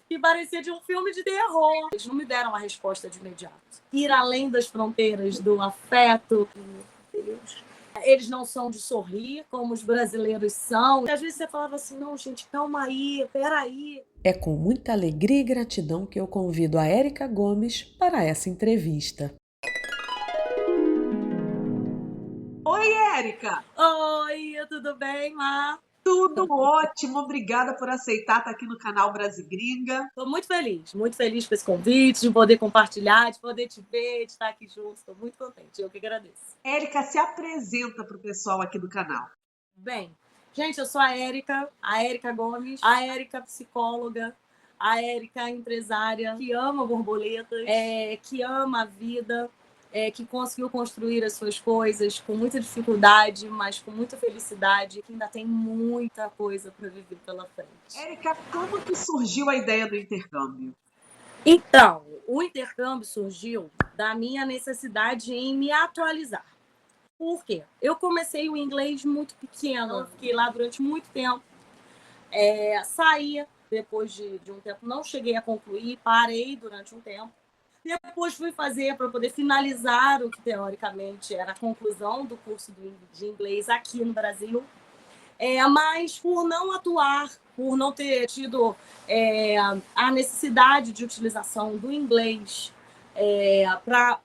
que parecia de um filme de terror. Eles não me deram a resposta de imediato. Ir além das fronteiras do afeto. Meu Deus. Eles não são de sorrir, como os brasileiros são. E às vezes você falava assim, não, gente, calma aí, peraí. É com muita alegria e gratidão que eu convido a Érica Gomes para essa entrevista. Oi, Érica! Oi, tudo bem, Mar? Tudo ótimo, obrigada por aceitar estar aqui no canal Brasigringa. Estou muito feliz com esse convite, de poder compartilhar, de poder te ver, de estar aqui junto. Estou muito contente, eu que agradeço. Érica, se apresenta para o pessoal aqui do canal. Bem, gente, eu sou a Érica Gomes, a Érica psicóloga, a Érica empresária, que ama borboletas, que ama a vida, que conseguiu construir as suas coisas com muita dificuldade, mas com muita felicidade, que ainda tem muita coisa para viver pela frente. Érica, como que surgiu a ideia do intercâmbio? Então, o intercâmbio surgiu da minha necessidade em me atualizar. Por quê? Eu comecei o inglês muito pequena, fiquei lá durante muito tempo. Saí depois de um tempo, não cheguei a concluir, parei durante um tempo. Depois fui fazer para poder finalizar o que teoricamente era a conclusão do curso de inglês aqui no Brasil. Mas por não atuar, por não ter tido a necessidade de utilização do inglês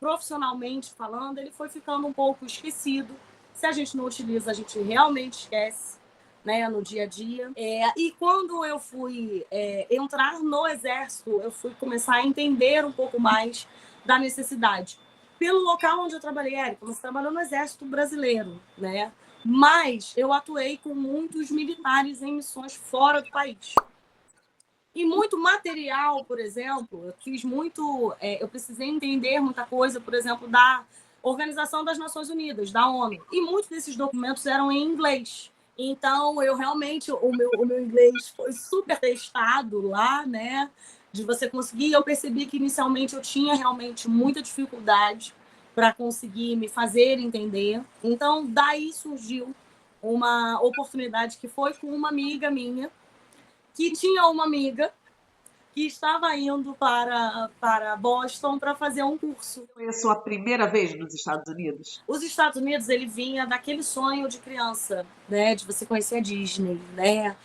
profissionalmente falando, ele foi ficando um pouco esquecido. Se a gente não utiliza, a gente realmente esquece, né, no dia a dia. E quando eu fui entrar no Exército, eu fui começar a entender um pouco mais da necessidade. Pelo local onde eu trabalhei, Érica, você trabalhou no Exército Brasileiro, né? Mas eu atuei com muitos militares em missões fora do país. E muito material, por exemplo, eu fiz muito. Eu precisei entender muita coisa, por exemplo, da Organização das Nações Unidas, da ONU. E muitos desses documentos eram em inglês. Então, eu realmente, o meu inglês foi super testado lá, né? De você conseguir. Eu percebi que inicialmente eu tinha realmente muita dificuldade para conseguir me fazer entender. Então, daí surgiu uma oportunidade que foi com uma amiga minha, que tinha uma amiga que estava indo para Boston para fazer um curso. Foi a sua primeira vez nos Estados Unidos? Os Estados Unidos, ele vinha daquele sonho de criança, né, de você conhecer a Disney, né?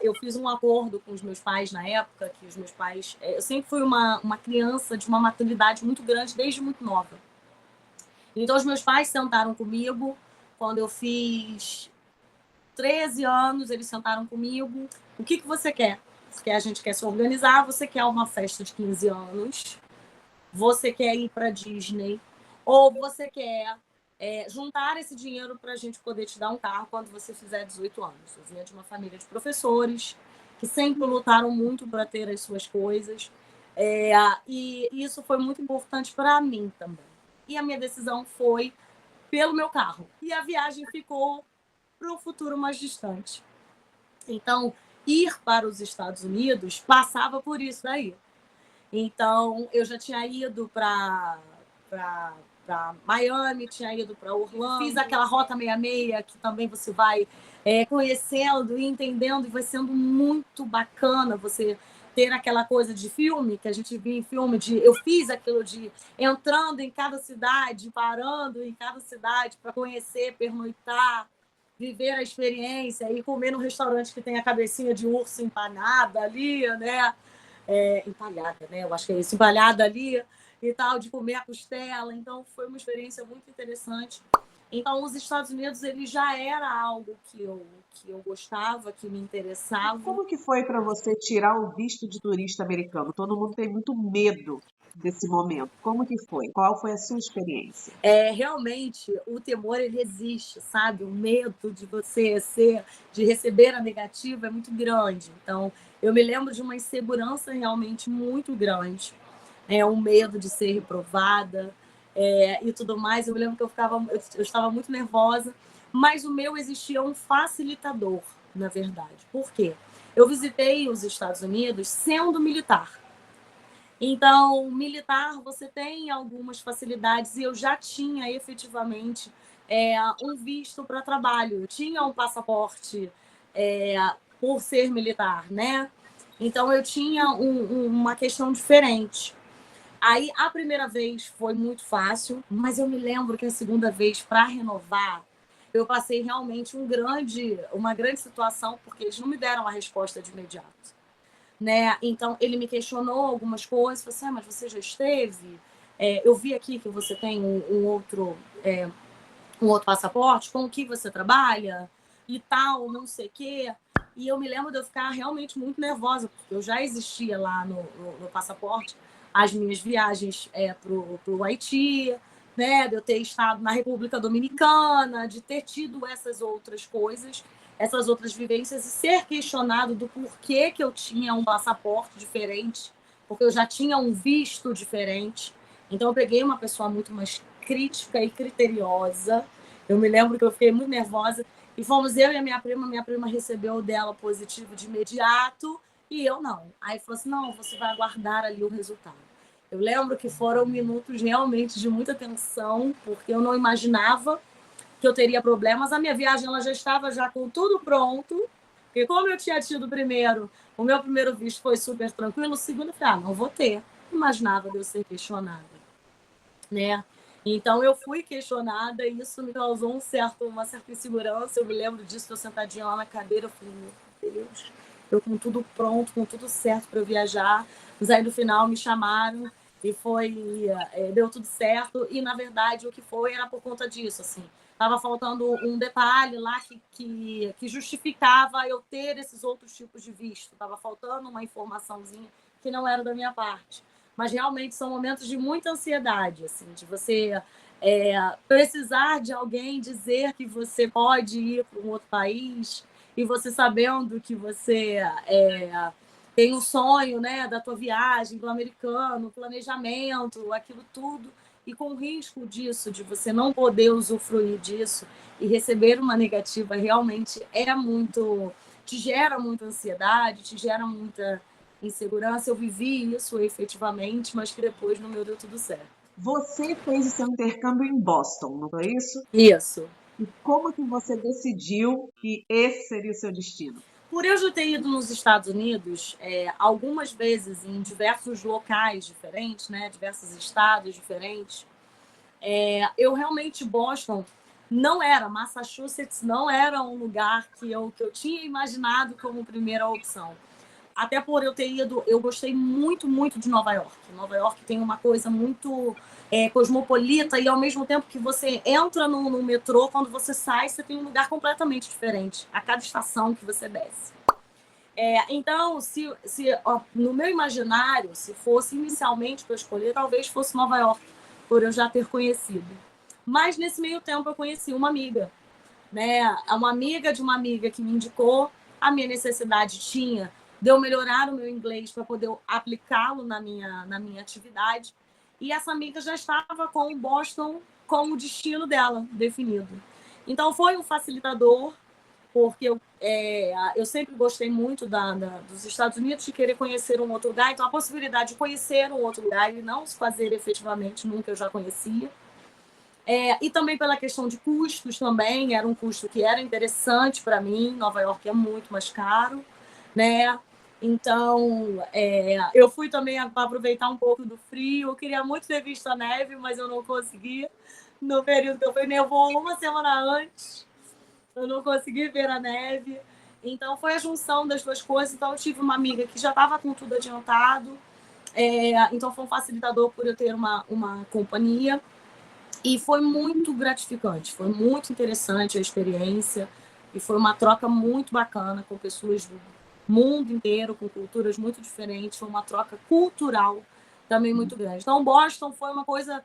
Eu fiz um acordo com os meus pais na época, que os meus pais... eu sempre fui uma criança de uma maturidade muito grande, desde muito nova. Então, os meus pais sentaram comigo quando eu fiz 13 anos, eles sentaram comigo. O que você quer? Porque a gente quer se organizar, você quer uma festa de 15 anos, você quer ir para Disney, ou você quer juntar esse dinheiro para a gente poder te dar um carro quando você fizer 18 anos. Eu vinha de uma família de professores que sempre lutaram muito para ter as suas coisas, e isso foi muito importante para mim também. E a minha decisão foi pelo meu carro. E a viagem ficou para um futuro mais distante. Então, ir para os Estados Unidos passava por isso daí. Então, eu já tinha ido para Miami, tinha ido para Orlando, fiz aquela Rota 66, que também você vai conhecendo e entendendo, e vai sendo muito bacana você ter aquela coisa de filme, que a gente via em filme, eu fiz aquilo de entrando em cada cidade, parando em cada cidade para conhecer, pernoitar, viver a experiência e comer num restaurante que tem a cabecinha de urso empanada ali, né? Empalhada, né? Eu acho que é isso, empalhada ali e tal, de comer a costela. Então, foi uma experiência muito interessante. Então, os Estados Unidos, ele já era algo que eu gostava, que me interessava. Como que foi para você tirar o visto de turista americano? Todo mundo tem muito medo desse momento. Como que foi? Qual foi a sua experiência? Realmente, o temor, ele existe, sabe? O medo de de receber a negativa é muito grande. Então, eu me lembro de uma insegurança realmente muito grande. Um medo de ser reprovada e tudo mais. Eu me lembro que eu estava muito nervosa, mas o meu existia um facilitador, na verdade. Por quê? Eu visitei os Estados Unidos sendo militar. Então, militar, você tem algumas facilidades e eu já tinha efetivamente um visto para trabalho. Eu tinha um passaporte por ser militar, né? Então, eu tinha uma questão diferente. Aí, a primeira vez foi muito fácil, mas eu me lembro que a segunda vez, para renovar, eu passei realmente uma grande situação, porque eles não me deram a resposta de imediato. Né? Então, ele me questionou algumas coisas, falou assim, mas você já esteve? Eu vi aqui que você tem um outro passaporte, com o que você trabalha e tal, não sei o quê. E eu me lembro de eu ficar realmente muito nervosa, porque eu já existia lá no passaporte as minhas viagens para o Haiti, né, de eu ter estado na República Dominicana, de ter tido essas outras coisas, essas outras vivências, e ser questionado do porquê que eu tinha um passaporte diferente, porque eu já tinha um visto diferente. Então, eu peguei uma pessoa muito mais crítica e criteriosa. Eu me lembro que eu fiquei muito nervosa. E fomos eu e a minha prima recebeu o dela positivo de imediato e eu não. Aí falou assim, não, você vai aguardar ali o resultado. Eu lembro que foram minutos realmente de muita tensão, porque eu não imaginava que eu teria problemas. A minha viagem ela já estava já com tudo pronto, porque como eu tinha tido primeiro, o meu primeiro visto foi super tranquilo, o segundo eu falei, não vou ter. Não imaginava de eu ser questionada, né? Então eu fui questionada e isso me causou uma certa insegurança. Eu me lembro disso, eu sentadinha lá na cadeira, eu falei, meu Deus, eu com tudo pronto, com tudo certo para eu viajar. Mas aí no final me chamaram e deu tudo certo. E na verdade o que foi era por conta disso, assim. Tava faltando um detalhe lá que justificava eu ter esses outros tipos de visto. Tava faltando uma informaçãozinha que não era da minha parte. Mas realmente são momentos de muita ansiedade, assim, de você precisar de alguém dizer que você pode ir para um outro país e você sabendo que você tem um sonho, né, da tua viagem, do americano, planejamento, aquilo tudo, e com o risco disso, de você não poder usufruir disso e receber uma negativa, realmente te gera muita ansiedade, te gera muita insegurança. Eu vivi isso efetivamente, mas que depois não me deu tudo certo. Você fez o seu intercâmbio em Boston, não foi isso? Isso. E como que você decidiu que esse seria o seu destino? Por eu já ter ido nos Estados Unidos algumas vezes em diversos locais diferentes, né, diversos estados diferentes, eu realmente Boston Massachusetts não era um lugar que eu tinha imaginado como primeira opção. Até por eu ter ido, eu gostei muito, muito de Nova York. Nova York tem uma coisa muito cosmopolita e ao mesmo tempo que você entra no metrô, quando você sai, você tem um lugar completamente diferente a cada estação que você desce. Então, no meu imaginário, se fosse inicialmente para escolher, talvez fosse Nova York, por eu já ter conhecido. Mas nesse meio tempo eu conheci uma amiga, né? Uma amiga de uma amiga que me indicou. A minha necessidade tinha de eu melhorar o meu inglês para poder aplicá-lo na minha atividade. E essa amiga já estava com o Boston como destino dela definido. Então foi um facilitador, porque eu sempre gostei muito dos Estados Unidos, de querer conhecer um outro lugar. Então a possibilidade de conhecer um outro lugar e não se fazer efetivamente nunca eu já conhecia. E também pela questão de custos também, era um custo que era interessante para mim. Nova York é muito mais caro, né? Então, eu fui também para aproveitar um pouco do frio. Eu queria muito ter visto a neve, mas eu não consegui. No período que eu fui, nevou uma semana antes. Eu não consegui ver a neve. Então, foi a junção das duas coisas. Então, eu tive uma amiga que já estava com tudo adiantado. Então, foi um facilitador por eu ter uma companhia. E foi muito gratificante, foi muito interessante a experiência e foi uma troca muito bacana com pessoas do mundo inteiro, com culturas muito diferentes, foi uma troca cultural também muito grande. Então, Boston foi uma coisa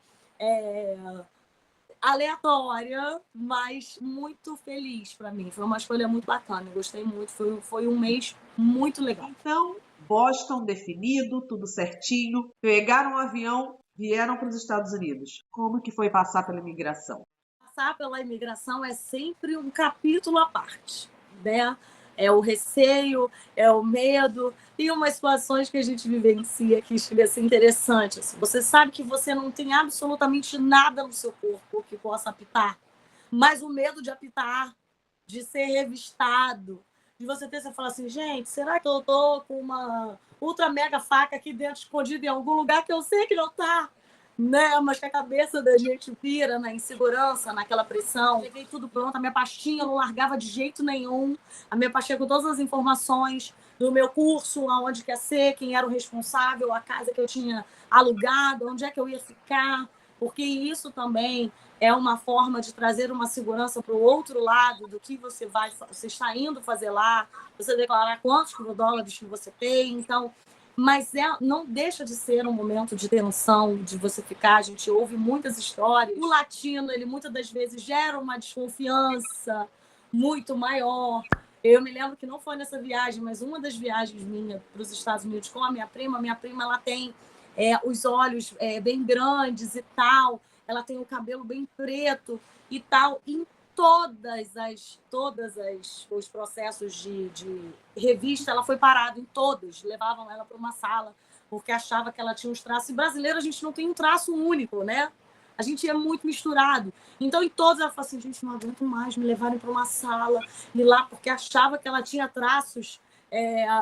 aleatória, mas muito feliz para mim. Foi uma escolha muito bacana, eu gostei muito, foi um mês muito legal. Então, Boston definido, tudo certinho, pegaram um avião, vieram para os Estados Unidos. Como que foi passar pela imigração? Passar pela imigração é sempre um capítulo à parte, né? É o receio, é o medo, e umas situações que a gente vivencia que chega a ser interessante. Assim, você sabe que você não tem absolutamente nada no seu corpo que possa apitar, mas o medo de apitar, de ser revistado, de você falar assim, gente, será que eu tô com uma ultra mega faca aqui dentro, escondida em algum lugar que eu sei que não tá? Né? Mas que a cabeça da gente pira na insegurança, naquela pressão. Peguei tudo pronto, a minha pastinha não largava de jeito nenhum. A minha pastinha com todas as informações do meu curso, aonde quer ser, quem era o responsável, a casa que eu tinha alugado, onde é que eu ia ficar, porque isso também é uma forma de trazer uma segurança para o outro lado do que você está indo fazer lá, você declarar quantos dólares que você tem, então, mas não deixa de ser um momento de tensão, de você ficar, a gente ouve muitas histórias, o latino, ele muitas das vezes gera uma desconfiança muito maior. Eu me lembro que não foi nessa viagem, mas uma das viagens minhas para os Estados Unidos com a minha prima ela tem os olhos bem grandes e tal, ela tem o cabelo bem preto e tal. Em os processos de revista, ela foi parada em todos, levavam ela para uma sala porque achava que ela tinha uns traços. E brasileiro, a gente não tem um traço único, né? A gente é muito misturado. Então, em todos, ela falou assim, gente, não aguento mais me levarem para uma sala e lá, porque achava que ela tinha traços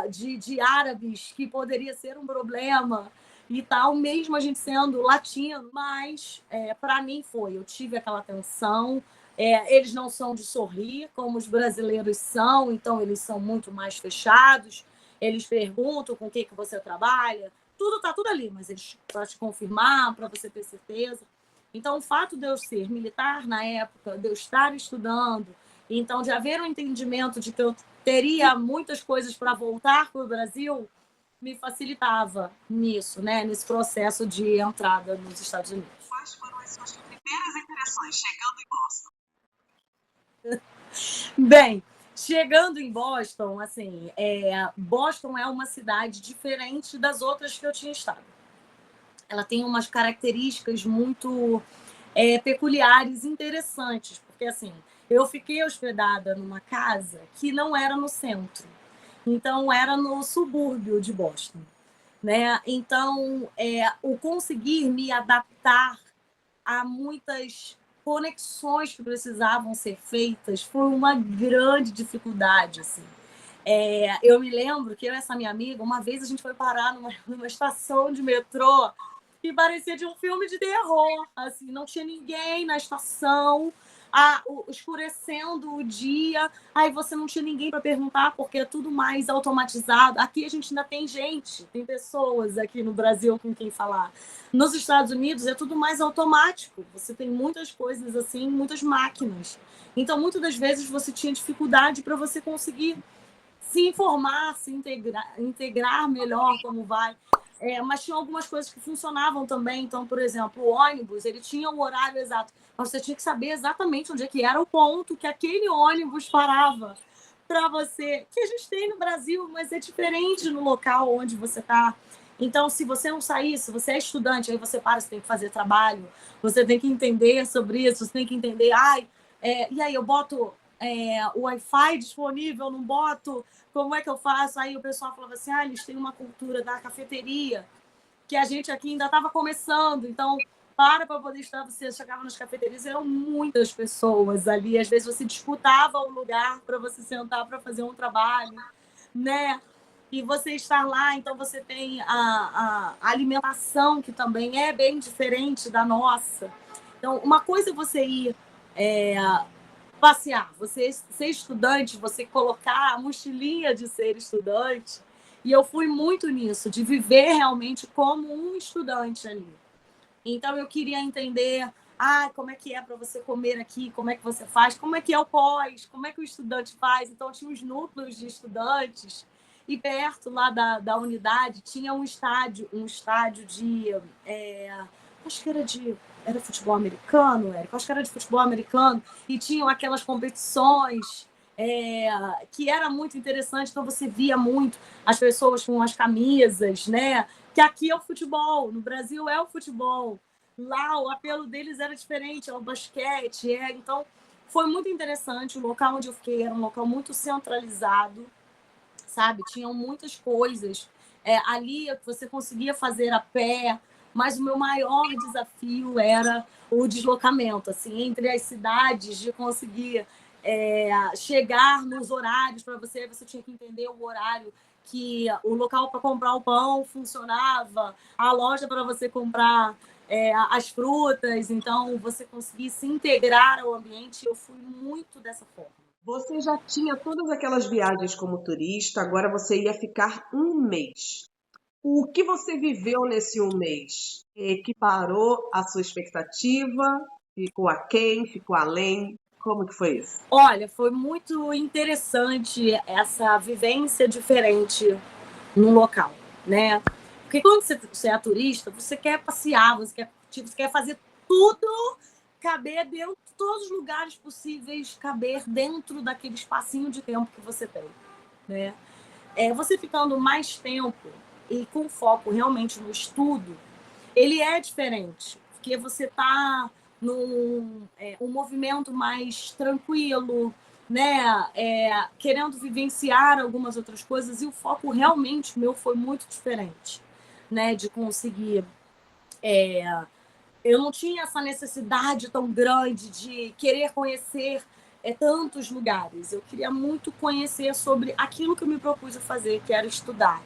de árabes, que poderia ser um problema e tal, mesmo a gente sendo latino. Mas, para mim, eu tive aquela atenção. Eles não são de sorrir, como os brasileiros são, então eles são muito mais fechados. Eles perguntam com o que você trabalha. Tá tudo ali, mas eles para te confirmar, para você ter certeza. Então, o fato de eu ser militar na época, de eu estar estudando, então de haver um entendimento de que eu teria muitas coisas para voltar para o Brasil, me facilitava nisso, né? Nesse processo de entrada nos Estados Unidos. Quais foram as suas primeiras impressões chegando em Boston? Bem, chegando em Boston, assim, Boston é uma cidade diferente das outras que eu tinha estado. Ela tem umas características muito peculiares, interessantes, porque assim, eu fiquei hospedada numa casa que não era no centro, então era no subúrbio de Boston, né? Então, o conseguir me adaptar a muitas conexões que precisavam ser feitas foi uma grande dificuldade, assim. Eu me lembro que eu e essa minha amiga, uma vez a gente foi parar numa estação de metrô e parecia de um filme de terror, assim, não tinha ninguém na estação, escurecendo o dia, aí você não tinha ninguém para perguntar, porque é tudo mais automatizado. Aqui a gente ainda tem gente, tem pessoas aqui no Brasil com quem falar. Nos Estados Unidos é tudo mais automático, você tem muitas coisas assim, muitas máquinas. Então, muitas das vezes você tinha dificuldade para você conseguir se informar, se integrar melhor como vai. Mas tinha algumas coisas que funcionavam também. Então, por exemplo, o ônibus, ele tinha o horário exato. Mas você tinha que saber exatamente onde é que era o ponto que aquele ônibus parava para você. Que a gente tem no Brasil, mas é diferente no local onde você está. Então, se você não sair, se você é estudante, aí você você tem que fazer trabalho, você tem que entender sobre isso, você tem que entender, e aí eu boto o Wi-Fi disponível, não boto, como é que eu faço? Aí o pessoal falava assim, eles têm uma cultura da cafeteria, que a gente aqui ainda estava começando, então para poder estar, você chegava nas cafeterias, eram muitas pessoas ali, às vezes você disputava o lugar para você sentar para fazer um trabalho, né? E você estar lá, então você tem a alimentação, que também é bem diferente da nossa. Então, uma coisa é você ir passear, você ser estudante, você colocar a mochilinha de ser estudante. E eu fui muito nisso, de viver realmente como um estudante ali. Então, eu queria entender como é que é para você comer aqui, como é que você faz, como é que é o pós, como é que o estudante faz. Então, tinha os núcleos de estudantes e perto lá da unidade tinha um estádio de... acho que era futebol americano, Érica? Acho que era de futebol americano, e tinham aquelas competições que era muito interessante, então você via muito as pessoas com as camisas, né? Que aqui é o futebol, no Brasil é o futebol, lá o apelo deles era diferente, é o basquete, então foi muito interessante. O local onde eu fiquei era um local muito centralizado, sabe? Tinham muitas coisas ali que você conseguia fazer a pé, mas o meu maior desafio era o deslocamento, assim, entre as cidades, de conseguir chegar nos horários para você tinha que entender o horário que o local para comprar o pão funcionava, a loja para você comprar as frutas, então você conseguir se integrar ao ambiente. Eu fui muito dessa forma. Você já tinha todas aquelas viagens como turista, agora você ia ficar um mês. O que você viveu nesse um mês? Equiparou a sua expectativa? Ficou aquém? Ficou além? Como que foi isso? Olha, foi muito interessante essa vivência diferente num local, né? Porque quando você é turista, você quer passear, você quer fazer tudo caber dentro de todos os lugares possíveis, caber dentro daquele espacinho de tempo que você tem, né? Você ficando mais tempo e com foco realmente no estudo, ele é diferente, porque você está num um movimento mais tranquilo, né? Querendo vivenciar algumas outras coisas, e o foco realmente meu foi muito diferente, né? De conseguir. Eu não tinha essa necessidade tão grande de querer conhecer tantos lugares. Eu queria muito conhecer sobre aquilo que eu me propus a fazer, que era estudar.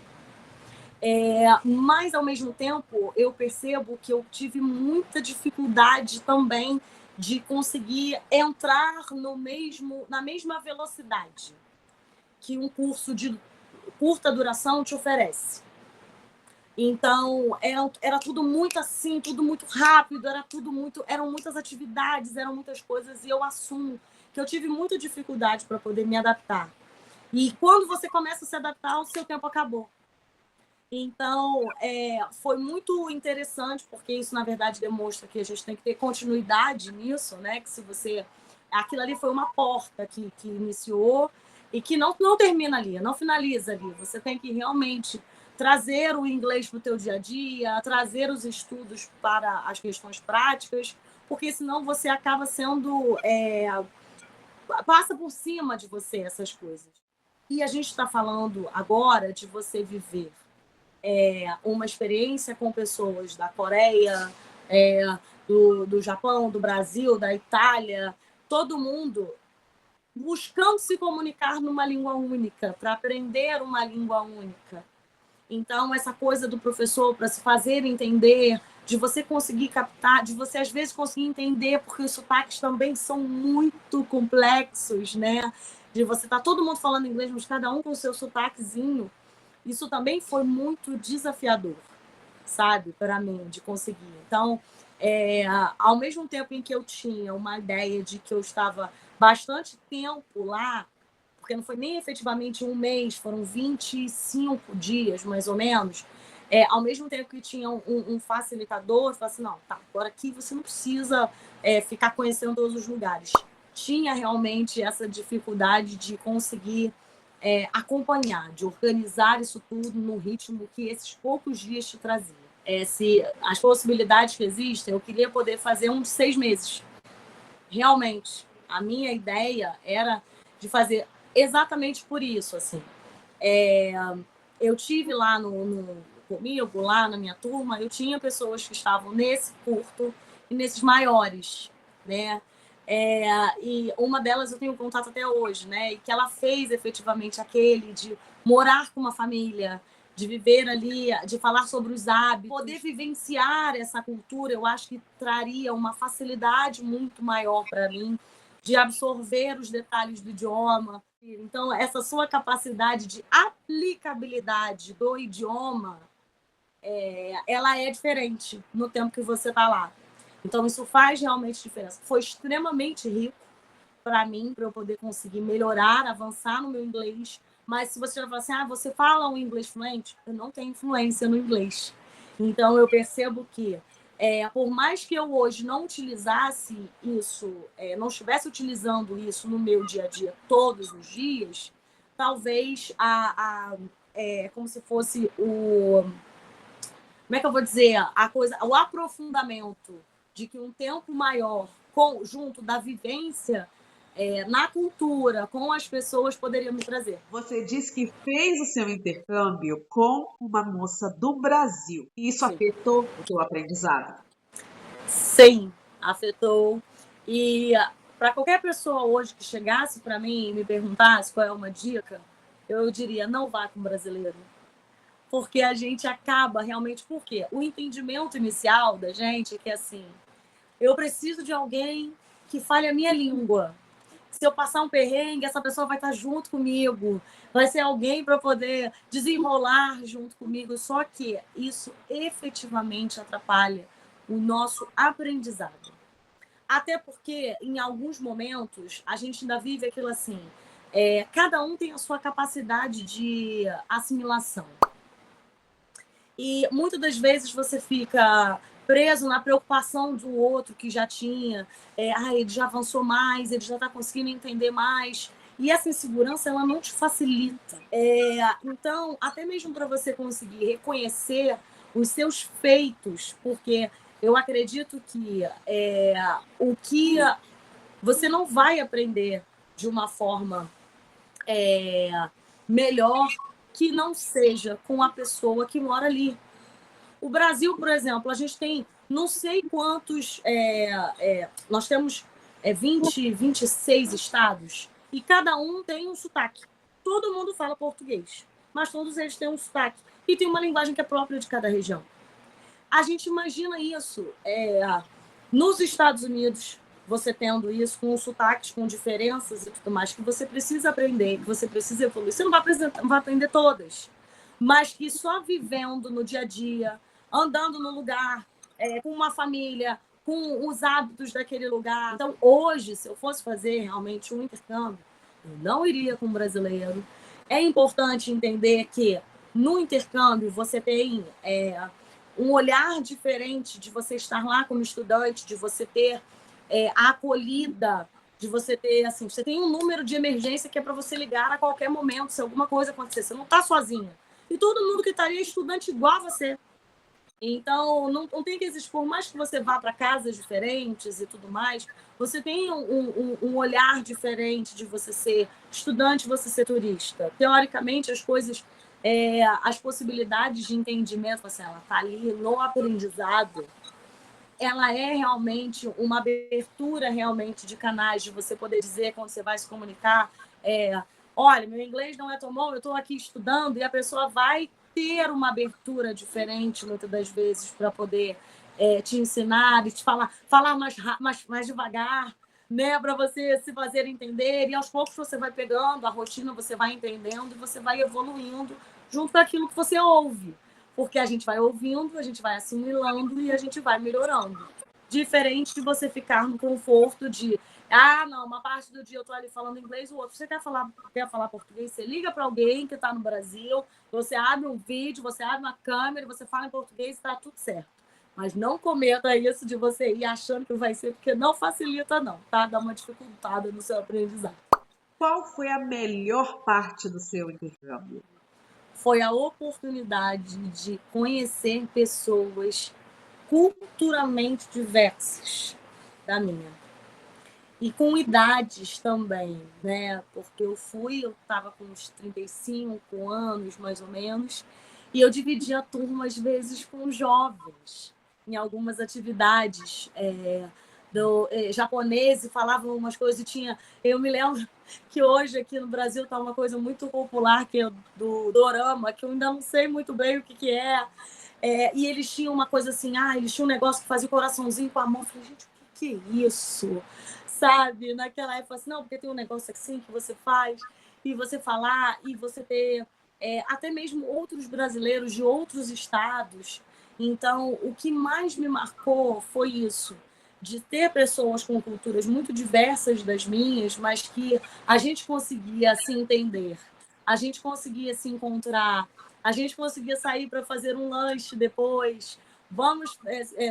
Mas, ao mesmo tempo, eu percebo que eu tive muita dificuldade também de conseguir entrar na mesma velocidade que um curso de curta duração te oferece. Então, era tudo muito assim, tudo muito rápido, eram muitas atividades, eram muitas coisas, e eu assumo que eu tive muita dificuldade para poder me adaptar. E quando você começa a se adaptar, o seu tempo acabou. Então, foi muito interessante, porque isso, na verdade, demonstra que a gente tem que ter continuidade nisso, né? Que se você... Aquilo ali foi uma porta que iniciou e que não termina ali, não finaliza ali. Você tem que realmente trazer o inglês para o teu dia a dia, trazer os estudos para as questões práticas, porque senão você acaba sendo... passa por cima de você essas coisas. E a gente está falando agora de você viver uma experiência com pessoas da Coreia, do Japão, do Brasil, da Itália, todo mundo buscando se comunicar numa língua única, para aprender uma língua única. Então, essa coisa do professor para se fazer entender, de você conseguir captar, de você às vezes conseguir entender, porque os sotaques também são muito complexos, né? De você estar todo mundo falando inglês, mas cada um com o seu sotaquezinho. Isso também foi muito desafiador, sabe, para mim, de conseguir. Então, ao mesmo tempo em que eu tinha uma ideia de que eu estava bastante tempo lá, porque não foi nem efetivamente um mês, foram 25 dias, mais ou menos, ao mesmo tempo que tinha um facilitador, eu falei assim, não, tá, agora aqui você não precisa ficar conhecendo todos os lugares. Tinha realmente essa dificuldade de conseguir acompanhar, de organizar isso tudo no ritmo que esses poucos dias te traziam. Se as possibilidades que existem, eu queria poder fazer uns 6 meses. Realmente, a minha ideia era de fazer exatamente por isso, assim. Eu tive lá comigo, lá na minha turma, eu tinha pessoas que estavam nesse curto e nesses maiores, né? E uma delas eu tenho contato até hoje, né? E que ela fez efetivamente aquele de morar com uma família, de viver ali, de falar sobre os hábitos, poder vivenciar essa cultura, eu acho que traria uma facilidade muito maior para mim de absorver os detalhes do idioma. Então, essa sua capacidade de aplicabilidade do idioma, ela é diferente no tempo que você está lá. Então, isso faz realmente diferença. Foi extremamente rico para mim, para eu poder conseguir melhorar, avançar no meu inglês. Mas se você já falar assim, você fala um inglês fluente? Eu não tenho fluência no inglês. Então, eu percebo que, por mais que eu hoje não utilizasse isso, não estivesse utilizando isso no meu dia a dia todos os dias, talvez como se fosse como é que eu vou dizer? O aprofundamento de que um tempo maior, junto da vivência na cultura, com as pessoas, poderia me trazer. Você disse que fez o seu intercâmbio com uma moça do Brasil. Isso Sim. afetou o seu aprendizado? Sim, afetou. E Para qualquer pessoa hoje que chegasse para mim e me perguntasse qual é uma dica, eu diria, não vá com brasileiro. Porque a gente acaba realmente... Por quê? O entendimento inicial da gente é que, assim, eu preciso de alguém que fale a minha língua. Se eu passar um perrengue, essa pessoa vai estar junto comigo. Vai ser alguém para poder desenrolar junto comigo. Só que isso efetivamente atrapalha o nosso aprendizado. Até porque, em alguns momentos, a gente ainda vive aquilo assim. Cada um tem a sua capacidade de assimilação. E muitas das vezes você fica preso na preocupação do outro que já tinha, ele já avançou mais, ele já está conseguindo entender mais. E essa insegurança, ela não te facilita. Então, até mesmo para você conseguir reconhecer os seus feitos, porque eu acredito que o que você não vai aprender de uma forma melhor que não seja com a pessoa que mora ali. O Brasil, por exemplo, a gente tem não sei quantos... nós temos 20, 26 estados e cada um tem um sotaque. Todo mundo fala português, mas todos eles têm um sotaque. E tem uma linguagem que é própria de cada região. A gente imagina isso nos Estados Unidos, você tendo isso com sotaques, com diferenças e tudo mais, que você precisa aprender, que você precisa evoluir. Você não vai aprender todas, mas que só vivendo no dia a dia, andando no lugar, com uma família, com os hábitos daquele lugar. Então, hoje, se eu fosse fazer realmente um intercâmbio, eu não iria com um brasileiro. É importante entender que no intercâmbio você tem um olhar diferente de você estar lá como estudante, de você ter a acolhida, de você ter, assim, você tem um número de emergência que é para você ligar a qualquer momento, se alguma coisa acontecer. Você não está sozinha. E todo mundo que estaria estudante igual a você. Então, não tem que existir, por mais que você vá para casas diferentes e tudo mais, você tem um olhar diferente de você ser estudante, você ser turista. Teoricamente, as coisas, as possibilidades de entendimento, assim, ela está ali no aprendizado, ela é realmente uma abertura realmente de canais, de você poder dizer quando você vai se comunicar, olha, meu inglês não é tão bom, eu estou aqui estudando, e a pessoa vai ter uma abertura diferente, muitas das vezes, para poder te ensinar e te falar mais devagar, né, para você se fazer entender, e aos poucos você vai pegando a rotina, você vai entendendo e você vai evoluindo junto com aquilo que você ouve. Porque a gente vai ouvindo, a gente vai assimilando e a gente vai melhorando. Diferente de você ficar no conforto de não, uma parte do dia eu tô ali falando inglês, o outro você quer falar português, você liga para alguém que está no Brasil, você abre um vídeo, você abre uma câmera, você fala em português e tá tudo certo. Mas não cometa isso de você ir achando que vai ser, porque não facilita não, tá? Dá uma dificultada no seu aprendizado. Qual foi a melhor parte do seu intercâmbio? Foi a oportunidade de conhecer pessoas culturalmente diversas da minha. E com idades também, né? Porque eu estava com uns 35 anos, mais ou menos, e eu dividia a turma, às vezes, com jovens, em algumas atividades japoneses, falavam umas coisas, eu me lembro que hoje aqui no Brasil está uma coisa muito popular, que é do dorama, que eu ainda não sei muito bem o que é. E eles tinham uma coisa assim, eles tinham um negócio que fazia o coraçãozinho com a mão. Eu falei, gente, o que é isso? Sabe? Naquela época, assim, não, porque tem um negócio assim que você faz, e você falar, e você ter até mesmo outros brasileiros de outros estados. Então, o que mais me marcou foi isso, de ter pessoas com culturas muito diversas das minhas, mas que a gente conseguia se entender, a gente conseguia se encontrar, a gente conseguia sair para fazer um lanche depois, vamos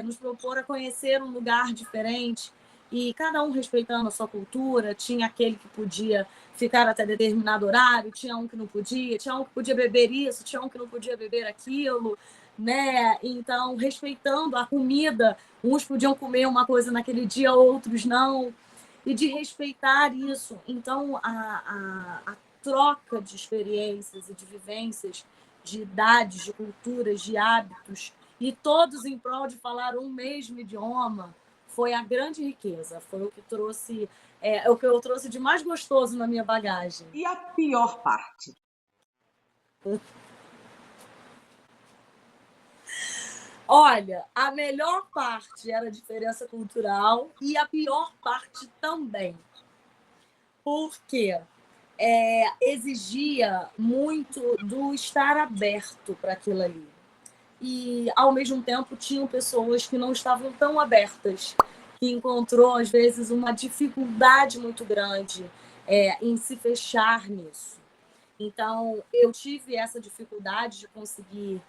nos propor a conhecer um lugar diferente, e cada um respeitando a sua cultura. Tinha aquele que podia ficar até determinado horário, tinha um que não podia, tinha um que podia beber isso, tinha um que não podia beber aquilo, né? Então, respeitando a comida, uns podiam comer uma coisa naquele dia, outros não, e de respeitar isso. Então, a troca de experiências e de vivências, de idades, de culturas, de hábitos, e todos em prol de falar um mesmo idioma, foi a grande riqueza, foi o que trouxe é o que eu trouxe de mais gostoso na minha bagagem. E a pior parte? Olha, a melhor parte era a diferença cultural e a pior parte também, porque exigia muito do estar aberto para aquilo ali. E, ao mesmo tempo, tinham pessoas que não estavam tão abertas, que encontrou, às vezes, uma dificuldade muito grande em se fechar nisso. Então, eu tive essa dificuldade de conseguir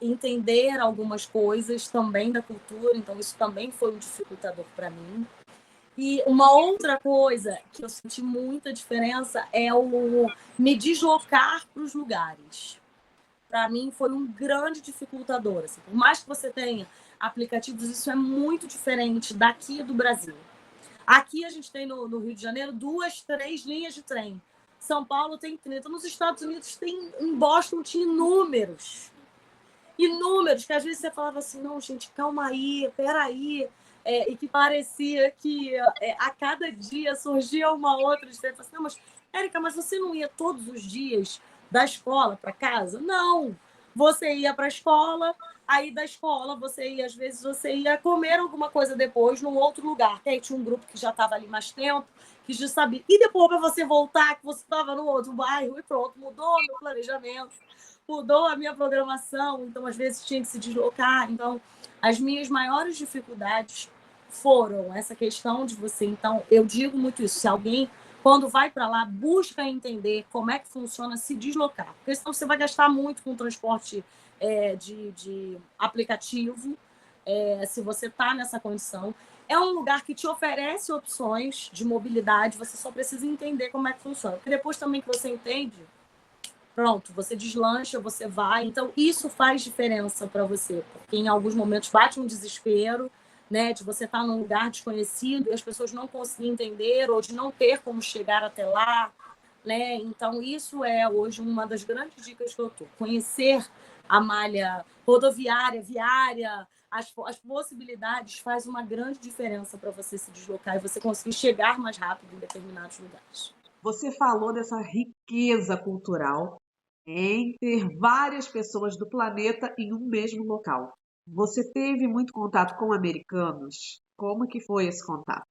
entender algumas coisas também da cultura, então isso também foi um dificultador para mim. E uma outra coisa que eu senti muita diferença é o me deslocar para os lugares. Para mim foi um grande dificultador. Assim, por mais que você tenha aplicativos, isso é muito diferente daqui do Brasil. Aqui a gente tem no Rio de Janeiro 2, 3 linhas de trem. São Paulo tem 30. Nos Estados Unidos tem, em Boston tinha inúmeros. Inúmeros, que às vezes você falava assim, não, gente, calma aí, peraí. E que parecia que a cada dia surgia uma outra diferença. Assim, não, mas, Érica, mas você não ia todos os dias da escola para casa? Não. Você ia para a escola, aí da escola você ia, às vezes, você ia comer alguma coisa depois num outro lugar, que aí tinha um grupo que já estava ali mais tempo, que já sabia. E depois para você voltar, que você estava no outro bairro e pronto, mudou o meu planejamento, mudou a minha programação, então às vezes tinha que se deslocar. Então, as minhas maiores dificuldades foram essa questão de você. Então, eu digo muito isso, se alguém, quando vai para lá, busca entender como é que funciona se deslocar, porque senão você vai gastar muito com transporte de aplicativo, se você está nessa condição. É um lugar que te oferece opções de mobilidade, você só precisa entender como é que funciona. Porque depois também que você entende, pronto, você deslancha, você vai. Então, isso faz diferença para você, porque em alguns momentos bate um desespero, né, de você estar num lugar desconhecido e as pessoas não conseguirem entender ou de não ter como chegar até lá, né? Então, isso é hoje uma das grandes dicas que eu estou. Conhecer a malha rodoviária, viária, as possibilidades faz uma grande diferença para você se deslocar e você conseguir chegar mais rápido em determinados lugares. Você falou dessa riqueza cultural em ter várias pessoas do planeta em um mesmo local. Você teve muito contato com americanos? Como que foi esse contato?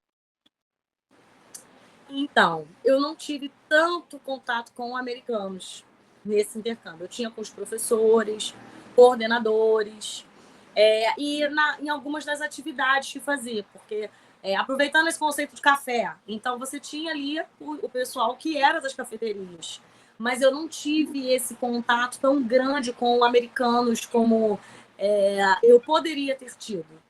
Então, eu não tive tanto contato com americanos nesse intercâmbio. Eu tinha com os professores, coordenadores, em algumas das atividades que fazia, porque aproveitando esse conceito de café, então você tinha ali o pessoal que era das cafeterias, mas eu não tive esse contato tão grande com americanos como eu poderia ter tido.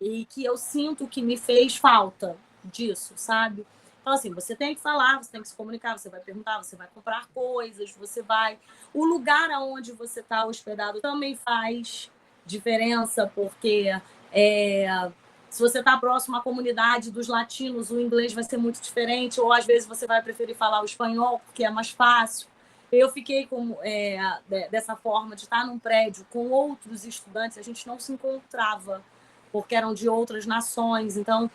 E que eu sinto que me fez falta disso, sabe? Então, assim, você tem que falar, você tem que se comunicar, você vai perguntar, você vai comprar coisas, você vai. O lugar aonde você está hospedado também faz diferença, porque se você está próximo à comunidade dos latinos, o inglês vai ser muito diferente, ou às vezes você vai preferir falar o espanhol, porque é mais fácil. Eu fiquei dessa forma de estar num prédio com outros estudantes, a gente não se encontrava porque eram de outras nações. Então,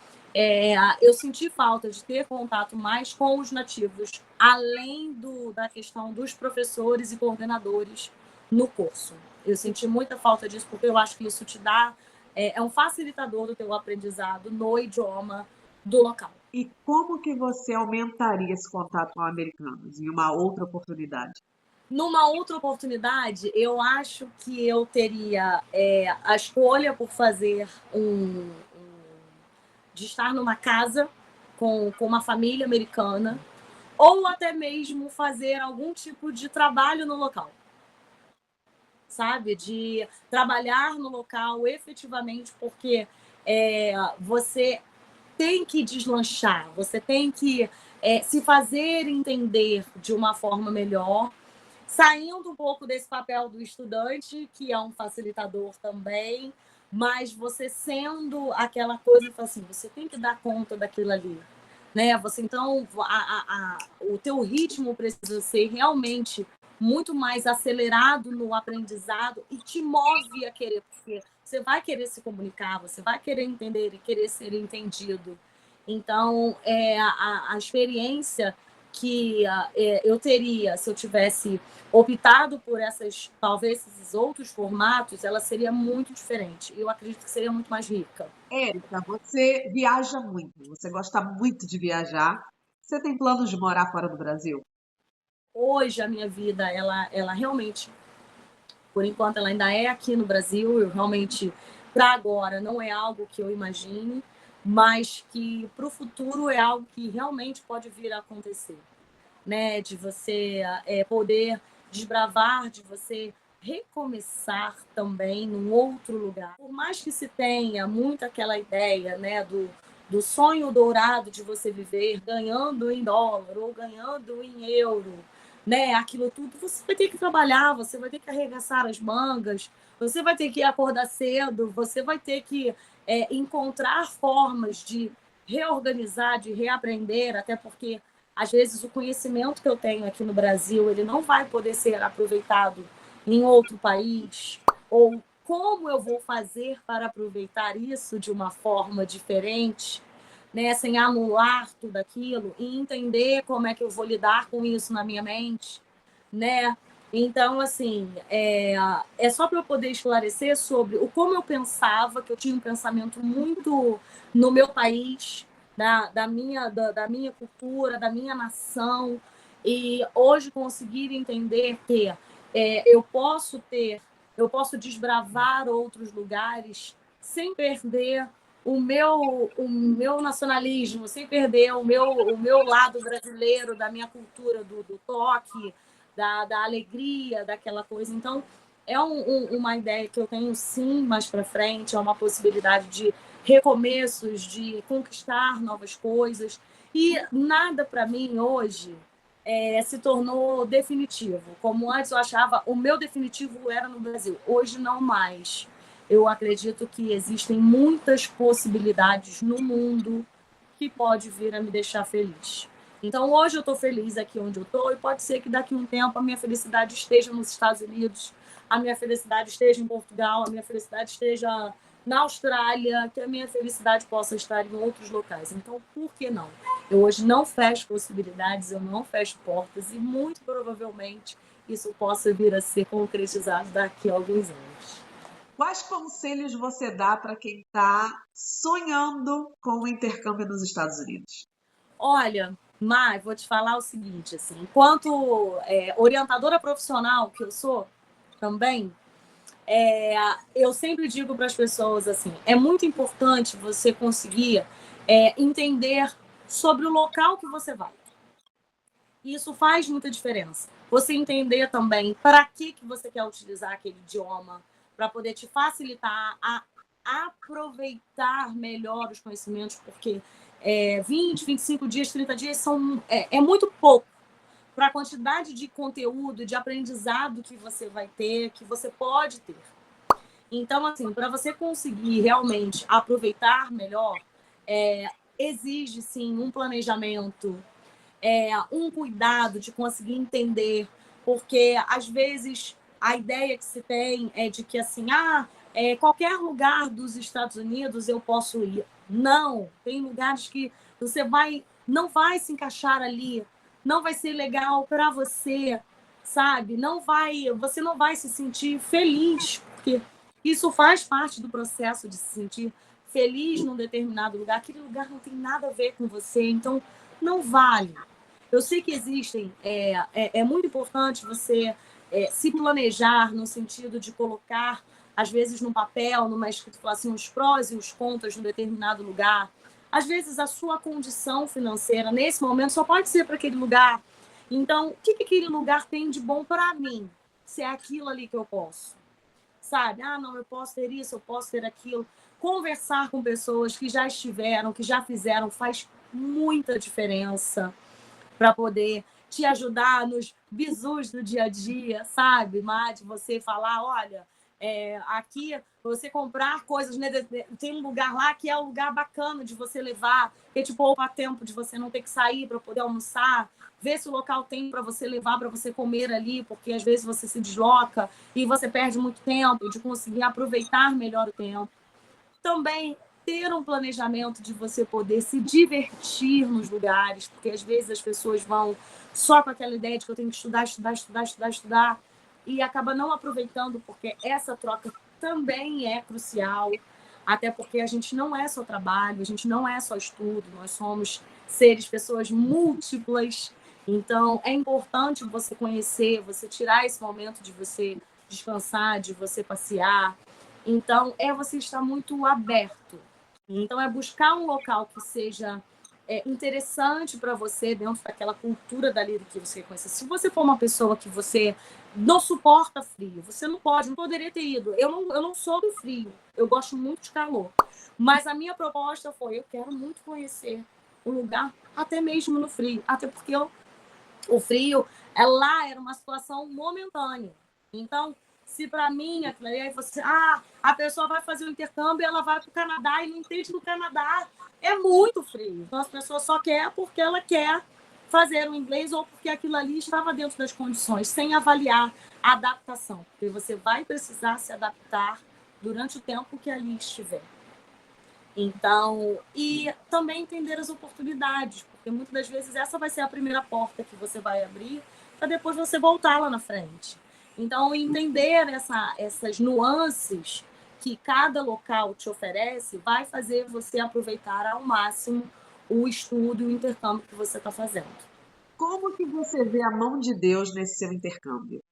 eu senti falta de ter contato mais com os nativos, além da questão dos professores e coordenadores no curso. Eu senti muita falta disso, porque eu acho que isso te dá... É um facilitador do teu aprendizado no idioma do local. E como que você aumentaria esse contato com americanos em uma outra oportunidade? Numa outra oportunidade, eu acho que eu teria a escolha por fazer de estar numa casa com uma família americana, ou até mesmo fazer algum tipo de trabalho no local, sabe? De trabalhar no local efetivamente, porque você tem que deslanchar, você tem que se fazer entender de uma forma melhor, saindo um pouco desse papel do estudante, que é um facilitador também, mas você sendo aquela coisa, assim, você tem que dar conta daquilo ali, né? Você, então, o teu ritmo precisa ser realmente muito mais acelerado no aprendizado e te move a querer, porque você vai querer se comunicar, você vai querer entender e querer ser entendido. Então, a experiência que eu teria se eu tivesse optado por talvez esses outros formatos, ela seria muito diferente. Eu acredito que seria muito mais rica. Érica, você viaja muito, você gosta muito de viajar. Você tem planos de morar fora do Brasil? Hoje, a minha vida, ela realmente, por enquanto, ela ainda é aqui no Brasil. Eu realmente, para agora, não é algo que eu imagine, mas que para o futuro é algo que realmente pode vir a acontecer, né? De você poder desbravar, de você recomeçar também num outro lugar. Por mais que se tenha muito aquela ideia, né, do sonho dourado de você viver ganhando em dólar ou ganhando em euro, né, aquilo tudo, você vai ter que trabalhar, você vai ter que arregaçar as mangas, você vai ter que acordar cedo, você vai ter que encontrar formas de reorganizar, de reaprender, até porque às vezes o conhecimento que eu tenho aqui no Brasil, ele não vai poder ser aproveitado em outro país, ou como eu vou fazer para aproveitar isso de uma forma diferente, né, sem anular tudo aquilo e entender como é que eu vou lidar com isso na minha mente, né? Então, assim, é só para eu poder esclarecer sobre o como eu pensava, que eu tinha um pensamento muito no meu país, da minha cultura, da minha nação, e hoje conseguir entender que eu posso desbravar outros lugares sem perder o meu nacionalismo, sem perder o meu lado brasileiro, da minha cultura, do toque, da alegria, daquela coisa. Então, é uma ideia que eu tenho sim mais para frente, é uma possibilidade de recomeços, de conquistar novas coisas. E nada para mim hoje se tornou definitivo. Como antes eu achava, o meu definitivo era no Brasil. Hoje não mais. Eu acredito que existem muitas possibilidades no mundo que pode vir a me deixar feliz. Então, hoje eu estou feliz aqui onde eu estou e pode ser que daqui a um tempo a minha felicidade esteja nos Estados Unidos, a minha felicidade esteja em Portugal, a minha felicidade esteja na Austrália, que a minha felicidade possa estar em outros locais. Então, por que não? Eu hoje não fecho possibilidades, eu não fecho portas e muito provavelmente isso possa vir a ser concretizado daqui a alguns anos. Quais conselhos você dá para quem está sonhando com o intercâmbio nos Estados Unidos? Olha, Mai, vou te falar o seguinte, assim, enquanto orientadora profissional que eu sou também, eu sempre digo para as pessoas assim, é muito importante você conseguir entender sobre o local que você vai. Isso faz muita diferença. Você entender também para que você quer utilizar aquele idioma, para poder te facilitar a aproveitar melhor os conhecimentos, porque 20, 25 dias, 30 dias é muito pouco para a quantidade de conteúdo, de aprendizado que você vai ter, que você pode ter. Então, assim, para você conseguir realmente aproveitar melhor, exige, sim, um planejamento, um cuidado de conseguir entender, porque às vezes a ideia que se tem é de que assim, qualquer lugar dos Estados Unidos eu posso ir. Não, tem lugares que não vai se encaixar ali, não vai ser legal para você, sabe? Você não vai se sentir feliz, porque isso faz parte do processo de se sentir feliz num determinado lugar. Aquele lugar não tem nada a ver com você, então não vale. Eu sei que existem, é muito importante você se planejar no sentido de colocar, às vezes, no papel, numa escrita, falar assim, os prós e os contras de um determinado lugar. Às vezes, a sua condição financeira, nesse momento, só pode ser para aquele lugar. Então, o que aquele lugar tem de bom para mim? Se é aquilo ali que eu posso. Sabe? Não, eu posso ter isso, eu posso ter aquilo. Conversar com pessoas que já estiveram, que já fizeram, faz muita diferença para poder te ajudar nos bizus do dia a dia, sabe, Madi? Você falar, olha, aqui você comprar coisas, né? Tem um lugar lá que é um lugar bacana de você levar, que te poupa tempo de você não ter que sair para poder almoçar, ver se o local tem para você levar, para você comer ali, porque às vezes você se desloca e você perde muito tempo, de conseguir aproveitar melhor o tempo. Também ter um planejamento de você poder se divertir nos lugares, porque às vezes as pessoas vão só com aquela ideia de que eu tenho que estudar, estudar, estudar, estudar, estudar, e acaba não aproveitando, porque essa troca também é crucial, até porque a gente não é só trabalho, a gente não é só estudo, nós somos seres, pessoas múltiplas, então é importante você conhecer, você tirar esse momento de você descansar, de você passear, então é você estar muito aberto, então é buscar um local que seja interessante para você dentro daquela cultura dali que você conhece. Se você for uma pessoa que você não suporta frio, você não poderia ter ido. Eu não sou do frio, eu gosto muito de calor. Mas a minha proposta foi, eu quero muito conhecer o lugar, até mesmo no frio. Até porque o frio lá era uma situação momentânea. Então, se para mim, aí você, a pessoa vai fazer o intercâmbio, ela vai para o Canadá e não entende do Canadá, é muito frio. Então, as pessoas só quer porque ela quer fazer o inglês ou porque aquilo ali estava dentro das condições, sem avaliar a adaptação. Porque você vai precisar se adaptar durante o tempo que ali estiver. Então, e também entender as oportunidades, porque muitas das vezes essa vai ser a primeira porta que você vai abrir para depois você voltar lá na frente. Então, entender essas nuances que cada local te oferece vai fazer você aproveitar ao máximo o estudo e o intercâmbio que você está fazendo. Como que você vê a mão de Deus nesse seu intercâmbio?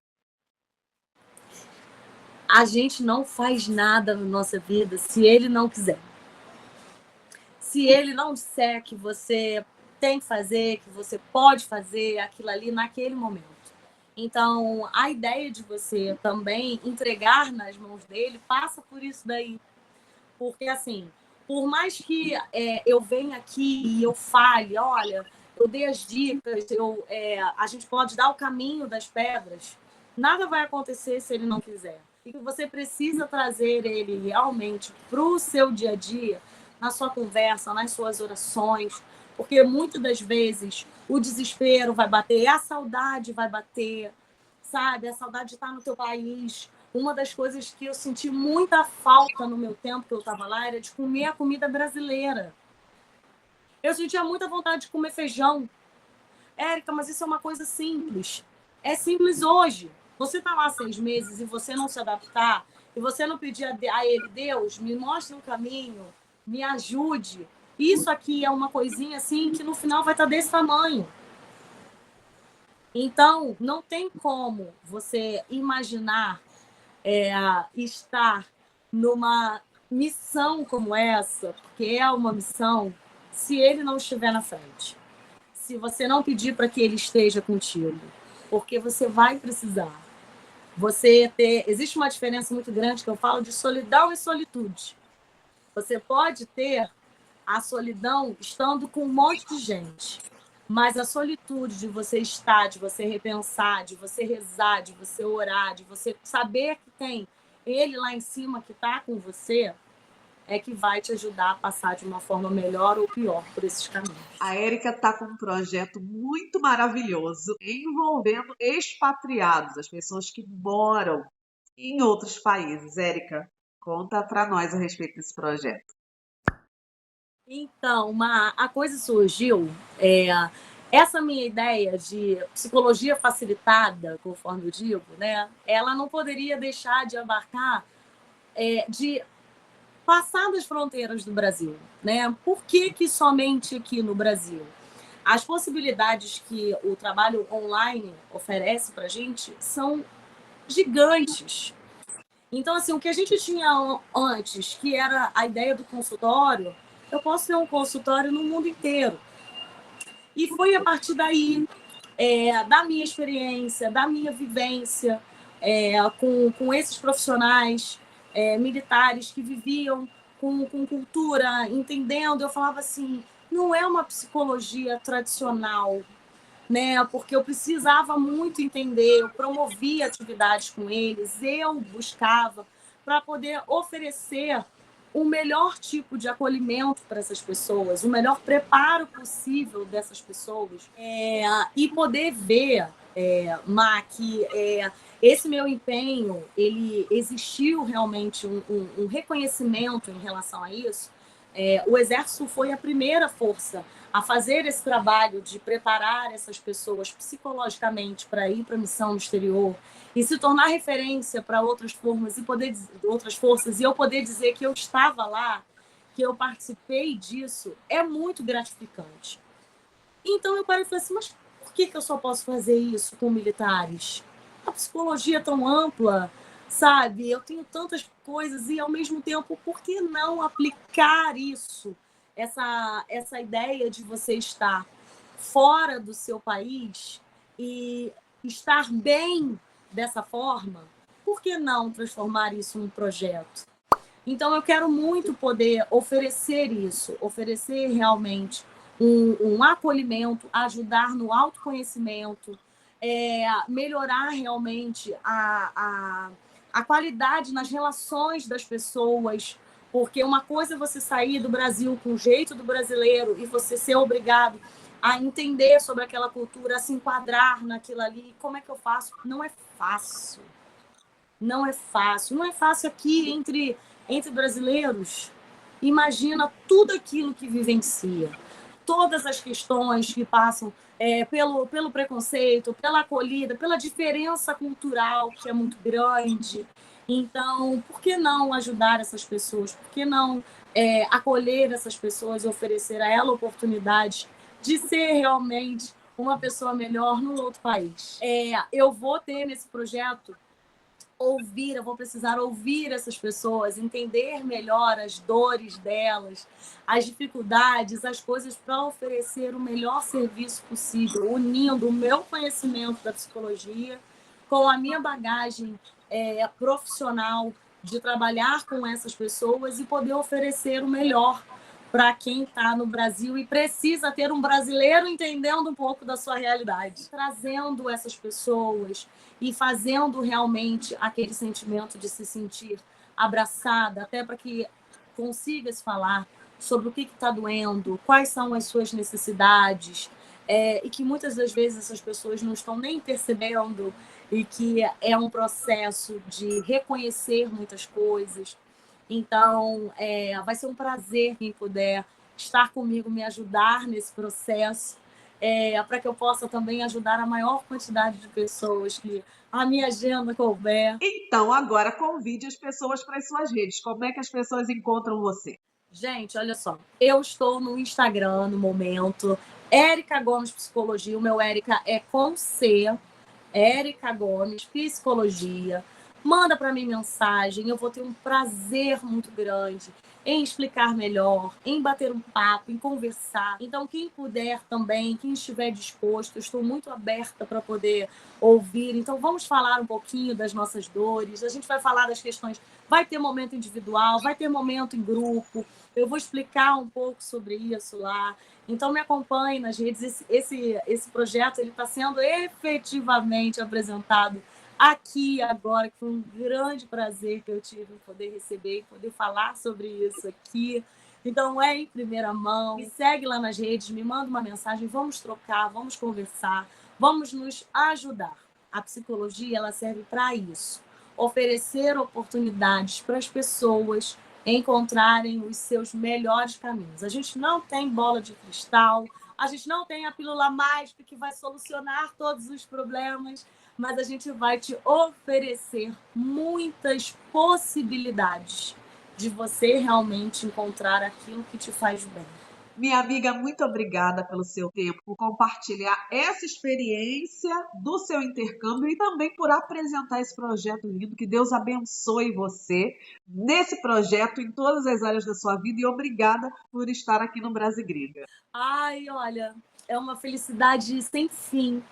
A gente não faz nada na nossa vida se Ele não quiser. Se Ele não disser que você tem que fazer, que você pode fazer aquilo ali naquele momento. Então, a ideia de você também entregar nas mãos dele passa por isso daí. Porque, assim, por mais que eu venha aqui e eu fale, olha, eu dei as dicas, a gente pode dar o caminho das pedras, nada vai acontecer se ele não quiser. E que você precisa trazer ele realmente para o seu dia a dia, na sua conversa, nas suas orações, porque muitas das vezes o desespero vai bater, a saudade vai bater, sabe? A saudade de estar no teu país. Uma das coisas que eu senti muita falta no meu tempo que eu estava lá era de comer a comida brasileira. Eu sentia muita vontade de comer feijão. Érica, mas isso é uma coisa simples. É simples hoje. Você está lá 6 meses e você não se adaptar, e você não pedir a ele, Deus, me mostre um caminho, me ajude. Isso aqui é uma coisinha assim que no final vai estar desse tamanho. Então, não tem como você imaginar estar numa missão como essa, porque é uma missão, se ele não estiver na frente. Se você não pedir para que ele esteja contigo, porque você vai precisar. Existe uma diferença muito grande que eu falo de solidão e solitude. Você pode ter a solidão estando com um monte de gente, mas a solitude de você estar, de você repensar, de você rezar, de você orar, de você saber que tem ele lá em cima que está com você, é que vai te ajudar a passar de uma forma melhor ou pior por esses caminhos. A Érica está com um projeto muito maravilhoso envolvendo expatriados, as pessoas que moram em outros países. Érica, conta para nós a respeito desse projeto. Então, a coisa surgiu, essa minha ideia de psicologia facilitada, conforme eu digo, né, ela não poderia deixar de abarcar, de passar das fronteiras do Brasil, né? Por que somente aqui no Brasil? As possibilidades que o trabalho online oferece para a gente são gigantes. Então, assim, o que a gente tinha antes, que era a ideia do consultório, eu posso ter um consultório no mundo inteiro. E foi a partir daí, da minha experiência, da minha vivência com esses profissionais militares que viviam com cultura, entendendo, eu falava assim, não é uma psicologia tradicional, né? Porque eu precisava muito entender, eu promovia atividades com eles, eu buscava para poder oferecer o melhor tipo de acolhimento para essas pessoas, o melhor preparo possível dessas pessoas, e poder ver, Má, que esse meu empenho, ele existiu realmente um reconhecimento em relação a isso, O Exército foi a primeira força a fazer esse trabalho de preparar essas pessoas psicologicamente para ir para a missão no exterior e se tornar referência para outras formas e outras forças, e eu poder dizer que eu estava lá, que eu participei disso, é muito gratificante. Então eu parei e falei assim, mas por que eu só posso fazer isso com militares? A psicologia é tão ampla, sabe? Eu tenho tantas coisas e, ao mesmo tempo, por que não aplicar isso? Essa ideia de você estar fora do seu país e estar bem dessa forma, por que não transformar isso num projeto? Então, eu quero muito poder oferecer isso, oferecer realmente um acolhimento, ajudar no autoconhecimento, melhorar realmente a qualidade nas relações das pessoas, porque uma coisa é você sair do Brasil com o jeito do brasileiro e você ser obrigado a entender sobre aquela cultura, a se enquadrar naquilo ali. Como é que eu faço? Não é fácil. Não é fácil. Não é fácil aqui entre brasileiros. Imagina tudo aquilo que vivencia, todas as questões que passam pelo preconceito, pela acolhida, pela diferença cultural, que é muito grande. Então, por que não ajudar essas pessoas? Por que não acolher essas pessoas e oferecer a ela oportunidade de ser realmente uma pessoa melhor no outro país? Eu vou ter nesse projeto eu vou precisar ouvir essas pessoas, entender melhor as dores delas, as dificuldades, as coisas para oferecer o melhor serviço possível, unindo o meu conhecimento da psicologia com a minha bagagem profissional de trabalhar com essas pessoas e poder oferecer o melhor para quem está no Brasil e precisa ter um brasileiro entendendo um pouco da sua realidade, trazendo essas pessoas e fazendo realmente aquele sentimento de se sentir abraçada, até para que consiga se falar sobre o que está doendo, quais são as suas necessidades, e que muitas das vezes essas pessoas não estão nem percebendo, e que é um processo de reconhecer muitas coisas. Então, vai ser um prazer quem puder estar comigo, me ajudar nesse processo, para que eu possa também ajudar a maior quantidade de pessoas que a minha agenda couber. Então, agora convide as pessoas para as suas redes. Como é que as pessoas encontram você? Gente, olha só, eu estou no Instagram no momento, Érica Gomes Psicologia, o meu Érica é com C, Érica Gomes Psicologia. Manda para mim mensagem, eu vou ter um prazer muito grande em explicar melhor, em bater um papo, em conversar. Então, quem puder também, quem estiver disposto, eu estou muito aberta para poder ouvir. Então, vamos falar um pouquinho das nossas dores, a gente vai falar das questões, vai ter momento individual, vai ter momento em grupo, eu vou explicar um pouco sobre isso lá. Então, me acompanhe nas redes. Esse projeto está sendo efetivamente apresentado aqui agora, que foi um grande prazer que eu tive em poder receber e poder falar sobre isso aqui. Então, em primeira mão. Me segue lá nas redes, me manda uma mensagem, vamos trocar, vamos conversar, vamos nos ajudar. A psicologia, ela serve para isso. Oferecer oportunidades para as pessoas encontrarem os seus melhores caminhos. A gente não tem bola de cristal, a gente não tem a pílula mágica que vai solucionar todos os problemas, mas a gente vai te oferecer muitas possibilidades de você realmente encontrar aquilo que te faz bem. Minha amiga, muito obrigada pelo seu tempo, por compartilhar essa experiência do seu intercâmbio e também por apresentar esse projeto lindo. Que Deus abençoe você nesse projeto, em todas as áreas da sua vida, e obrigada por estar aqui no Brasil Gringa. Ai, olha, é uma felicidade sem fim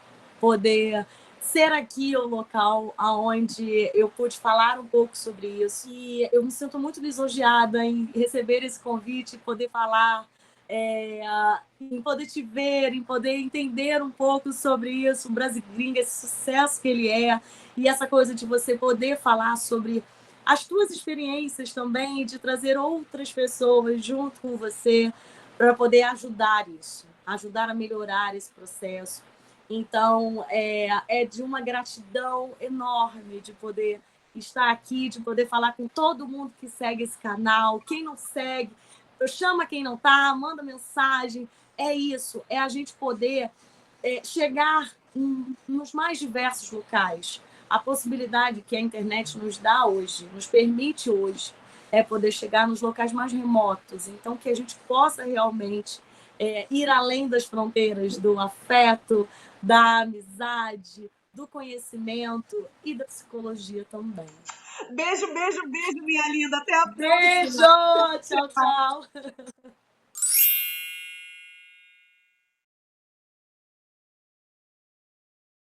poder ser aqui o local onde eu pude falar um pouco sobre isso. E eu me sinto muito lisonjeada em receber esse convite, poder falar, em poder te ver, em poder entender um pouco sobre isso, o Brasil Gringa, esse sucesso que ele é, e essa coisa de você poder falar sobre as tuas experiências também, de trazer outras pessoas junto com você para poder ajudar isso, ajudar a melhorar esse processo. Então, é de uma gratidão enorme de poder estar aqui, de poder falar com todo mundo que segue esse canal. Quem não segue, chama quem não tá, manda mensagem. É isso, é a gente poder chegar nos mais diversos locais. A possibilidade que a internet nos dá hoje, nos permite hoje, é poder chegar nos locais mais remotos. Então, que a gente possa realmente ir além das fronteiras do afeto, da amizade, do conhecimento e da psicologia também. Beijo, beijo, beijo, minha linda. Até a próxima. Beijo! Tchau, tchau.